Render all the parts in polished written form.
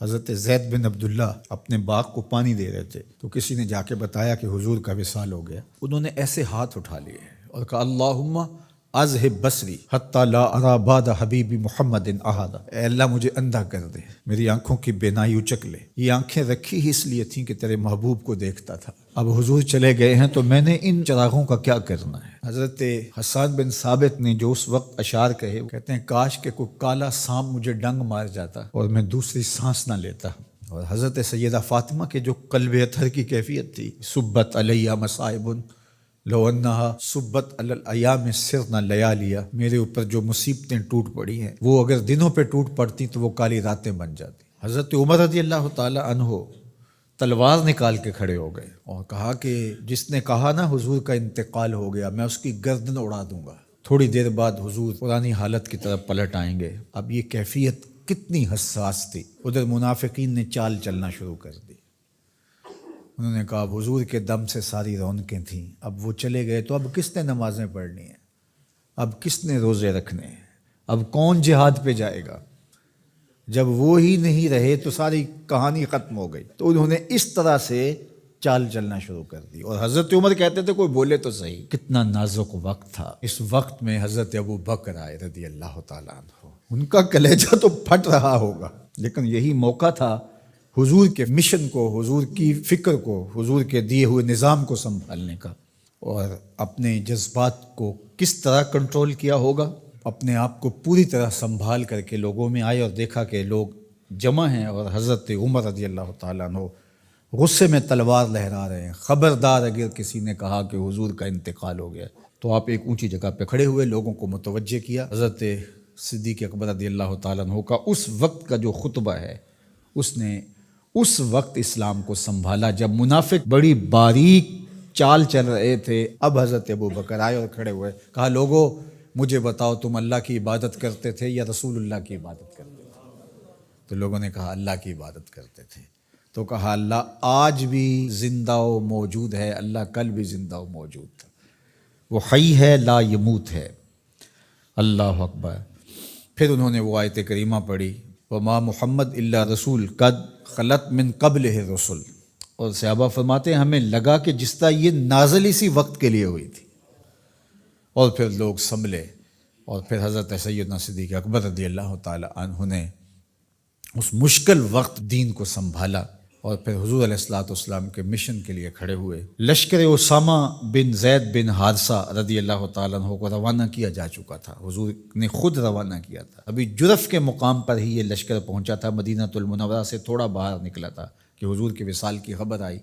حضرت زید بن عبداللہ اپنے باغ کو پانی دے رہے تھے تو کسی نے جا کے بتایا کہ حضور کا وصال ہو گیا۔ انہوں نے ایسے ہاتھ اٹھا لیے اور کہا اللہم اذہب بصری حتی لا ارا بعد حبیبی محمد احدا، اے اللہ مجھے اندھا کر دے، میری آنکھوں کی بینائی اچک لے۔ یہ آنکھیں رکھی ہی اس لیے تھیں کہ تیرے محبوب کو دیکھتا تھا، اب حضور چلے گئے ہیں تو میں نے ان چراغوں کا کیا کرنا ہے۔ حضرت حسان بن ثابت نے جو اس وقت اشعار کہے، کہتے ہیں کاش کہ کوئی کالا سانپ مجھے ڈنگ مار جاتا اور میں دوسری سانس نہ لیتا۔ اور حضرت سیدہ فاطمہ کے جو قلب اطہر کی کیفیت تھی، سبت علیہ مصائب لو انہا سبت علی الایام سرنا لیالیا، میرے اوپر جو مصیبتیں ٹوٹ پڑی ہیں وہ اگر دنوں پہ ٹوٹ پڑتی تو وہ کالی راتیں بن جاتی۔ حضرت عمر رضی اللہ تعالی عنہ تلوار نکال کے کھڑے ہو گئے اور کہا کہ جس نے کہا نا حضور کا انتقال ہو گیا میں اس کی گردن اڑا دوں گا۔ تھوڑی دیر بعد حضور پرانی حالت کی طرف پلٹ آئیں گے۔ اب یہ کیفیت کتنی حساس تھی، ادھر منافقین نے چال چلنا شروع کر دی۔ انہوں نے کہا اب حضور کے دم سے ساری رونقیں تھیں، اب وہ چلے گئے تو اب کس نے نمازیں پڑھنی ہیں، اب کس نے روزے رکھنے ہیں، اب کون جہاد پہ جائے گا؟ جب وہ ہی نہیں رہے تو ساری کہانی ختم ہو گئی۔ تو انہوں نے اس طرح سے چال چلنا شروع کر دی۔ اور حضرت عمر کہتے تھے کوئی بولے تو صحیح، کتنا نازک وقت تھا۔ اس وقت میں حضرت ابو بکر آئے رضی اللہ تعالیٰ عنہ، ان کا کلیجہ تو پھٹ رہا ہوگا، لیکن یہی موقع تھا حضور کے مشن کو، حضور کی فکر کو، حضور کے دیے ہوئے نظام کو سنبھالنے کا۔ اور اپنے جذبات کو کس طرح کنٹرول کیا ہوگا، اپنے آپ کو پوری طرح سنبھال کر کے لوگوں میں آئے اور دیکھا کہ لوگ جمع ہیں اور حضرت عمر رضی اللہ تعالیٰ عنہ غصے میں تلوار لہرا رہے ہیں۔ خبردار اگر کسی نے کہا کہ حضور کا انتقال ہو گیا تو آپ ایک اونچی جگہ پہ کھڑے ہوئے، لوگوں کو متوجہ کیا۔ حضرت صدیق اکبر رضی اللہ تعالیٰ عنہ کا اس وقت کا جو خطبہ ہے، اس نے اس وقت اسلام کو سنبھالا جب منافق بڑی باریک چال چل رہے تھے۔ اب حضرت ابو بکر آئے اور کھڑے ہوئے، کہا لوگوں مجھے بتاؤ تم اللہ کی عبادت کرتے تھے یا رسول اللہ کی عبادت کرتے تھے؟ تو لوگوں نے کہا اللہ کی عبادت کرتے تھے۔ تو کہا اللہ آج بھی زندہ و موجود ہے، اللہ کل بھی زندہ و موجود تھا، وہ حی ہے لا یموت ہے۔ اللہ اکبر۔ پھر انہوں نے وہ آیت کریمہ پڑھی وما محمد الا رسول قد خلت من قبلہ الرسل، اور صحابہ فرماتے ہیں ہمیں لگا کہ جس طرح یہ نازل اسی وقت کے لیے ہوئی تھی۔ اور پھر لوگ سنبھلے اور پھر حضرت سیدنا صدیق اکبر رضی اللہ تعالی عنہ نے اس مشکل وقت دین کو سنبھالا اور پھر حضور علیہ الصلوۃ والسلام کے مشن کے لیے کھڑے ہوئے۔ لشکر اسامہ بن زید بن حارثہ رضی اللہ تعالیٰ عنہ کو روانہ کیا جا چکا تھا، حضور نے خود روانہ کیا تھا۔ ابھی جرف کے مقام پر ہی یہ لشکر پہنچا تھا، مدینہ المنورہ سے تھوڑا باہر نکلا تھا کہ حضور کے وصال کی خبر آئی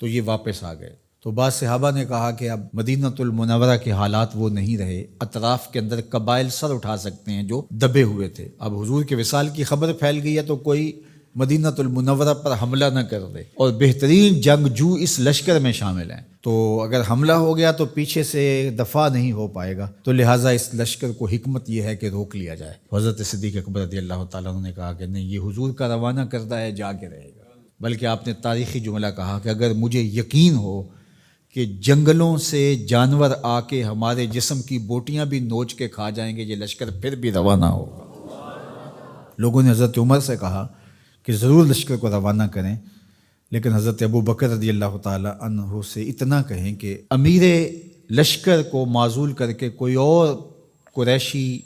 تو یہ واپس آ گئے۔ تو بعض صحابہ نے کہا کہ اب مدینہ المنورہ کے حالات وہ نہیں رہے، اطراف کے اندر قبائل سر اٹھا سکتے ہیں جو دبے ہوئے تھے۔ اب حضور کے وصال کی خبر پھیل گئی ہے تو کوئی مدینہ المنورہ پر حملہ نہ کر دے، اور بہترین جنگجو اس لشکر میں شامل ہیں، تو اگر حملہ ہو گیا تو پیچھے سے دفاع نہیں ہو پائے گا، تو لہٰذا اس لشکر کو حکمت یہ ہے کہ روک لیا جائے۔ حضرت صدیق اکبر رضی اللہ تعالیٰ عنہ نے کہا کہ نہیں، یہ حضور کا روانہ کردہ ہے، جا کے رہے گا۔ بلکہ آپ نے تاریخی جملہ کہا کہ اگر مجھے یقین ہو کہ جنگلوں سے جانور آ کے ہمارے جسم کی بوٹیاں بھی نوچ کے کھا جائیں گے، یہ لشکر پھر بھی روانہ ہوگا۔ لوگوں نے حضرت عمر سے کہا کہ ضرور لشکر کو روانہ کریں، لیکن حضرت ابو بکر رضی اللہ تعالیٰ عنہ سے اتنا کہیں کہ امیر لشکر کو معزول کر کے کوئی اور قریشی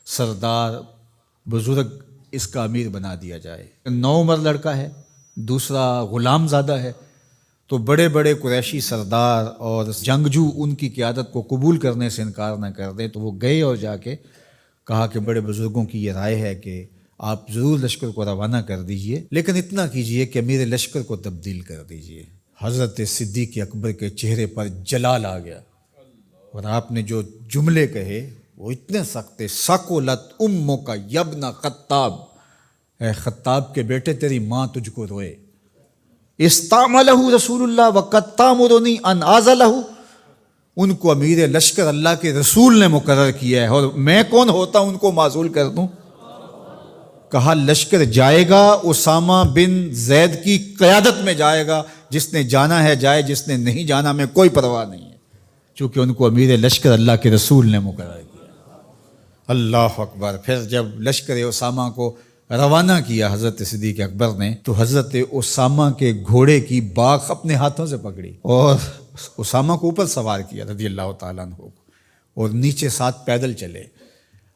سردار بزرگ اس کا امیر بنا دیا جائے۔ نوعمر لڑکا ہے، دوسرا غلام زادہ ہے، تو بڑے بڑے قریشی سردار اور جنگجو ان کی قیادت کو قبول کرنے سے انکار نہ کر دیں۔ تو وہ گئے اور جا کے کہا کہ بڑے بزرگوں کی یہ رائے ہے کہ آپ ضرور لشکر کو روانہ کر دیجئے، لیکن اتنا کیجئے کہ میرے لشکر کو تبدیل کر دیجئے۔ حضرت صدیق اکبر کے چہرے پر جلال آ گیا اور آپ نے جو جملے کہے وہ اتنے سخت تھے، ثقلت امک یبن خطاب، اے خطاب کے بیٹے تیری ماں تجھ کو روئے۔ استعملہ رسول اللہ وقد تامرنی ان اعزلہ، ان کو امیر لشکر اللہ کے رسول نے مقرر کیا ہے اور میں کون ہوتا ان کو معزول کر دوں؟ کہا لشکر جائے گا اسامہ بن زید کی قیادت میں جائے گا، جس نے جانا ہے جائے، جس نے نہیں جانا میں کوئی پرواہ نہیں ہے، چونکہ ان کو امیر لشکر اللہ کے رسول نے مقرر کیا۔ اللہ اکبر۔ پھر جب لشکر اسامہ کو روانہ کیا حضرت صدیق اکبر نے تو حضرت اسامہ کے گھوڑے کی باک اپنے ہاتھوں سے پکڑی اور اسامہ کو اوپر سوار کیا رضی اللہ تعالیٰ عنہ کو، اور نیچے ساتھ پیدل چلے،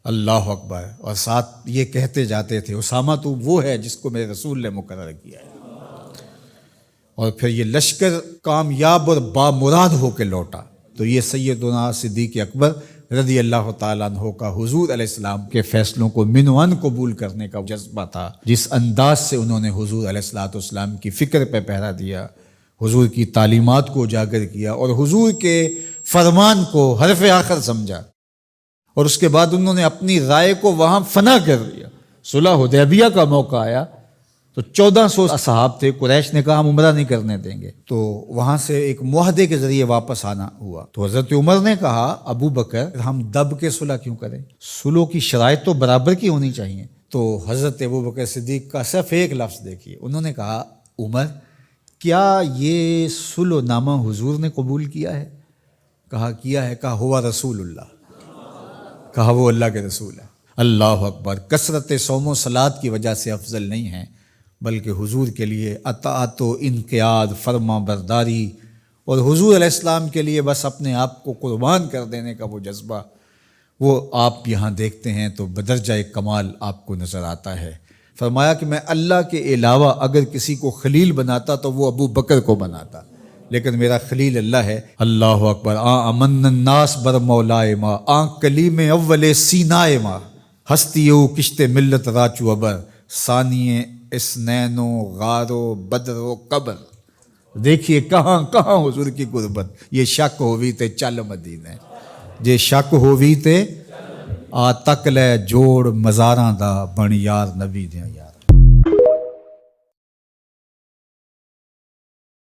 اللہ اکبر، اور ساتھ یہ کہتے جاتے تھے اسامہ تو وہ ہے جس کو میرے رسول نے مقرر کیا ہے۔ اور پھر یہ لشکر کامیاب اور بامراد ہو کے لوٹا۔ تو یہ سیدنا صدیق اکبر رضی اللہ تعالیٰ عنہ کا حضور علیہ السلام کے فیصلوں کو منوان قبول کرنے کا جذبہ تھا، جس انداز سے انہوں نے حضور علیہ السلام کی فکر پہ پہرا دیا، حضور کی تعلیمات کو اجاگر کیا اور حضور کے فرمان کو حرف آخر سمجھا، اور اس کے بعد انہوں نے اپنی رائے کو وہاں فنا کر دیا۔ صلح حدیبیہ کا موقع آیا تو 1400 اصحاب تھے، قریش نے کہا ہم عمرہ نہیں کرنے دیں گے، تو وہاں سے ایک معاہدے کے ذریعے واپس آنا ہوا۔ تو حضرت عمر نے کہا ابو بکر ہم دب کے صلح کیوں کریں، صلح کی شرائط تو برابر کی ہونی چاہیے۔ تو حضرت ابو بکر صدیق کا صرف ایک لفظ دیکھیے، انہوں نے کہا عمر کیا یہ صلح نامہ حضور نے قبول کیا ہے؟ کہا کیا ہے۔ کہا ہوا رسول اللہ، کہا وہ اللہ کے رسول ہے۔ اللہ اکبر، کثرت صوم و صلات کی وجہ سے افضل نہیں ہیں، بلکہ حضور کے لیے اطاعت و انقیاد، فرما برداری، اور حضور علیہ السلام کے لیے بس اپنے آپ کو قربان کر دینے کا وہ جذبہ، وہ آپ یہاں دیکھتے ہیں تو بدرجہ کمال آپ کو نظر آتا ہے۔ فرمایا کہ میں اللہ کے علاوہ اگر کسی کو خلیل بناتا تو وہ ابو بکر کو بناتا، لیکن میرا خلیل اللہ ہے۔ اللہ اکبر، امن الناس بر مولائے ما، کلیم اول سینائے ما، ہستیو کشت ملت راچو ابر، ثانی اسنین و غار و بدر و قبر۔ دیکھیے کہاں کہاں حضور کی قربت۔ یہ شک ہووی تے چل مدینے، جے شک ہووی تے آ تک لے جوڑ مزاراں دا بن یار نبی دیاں۔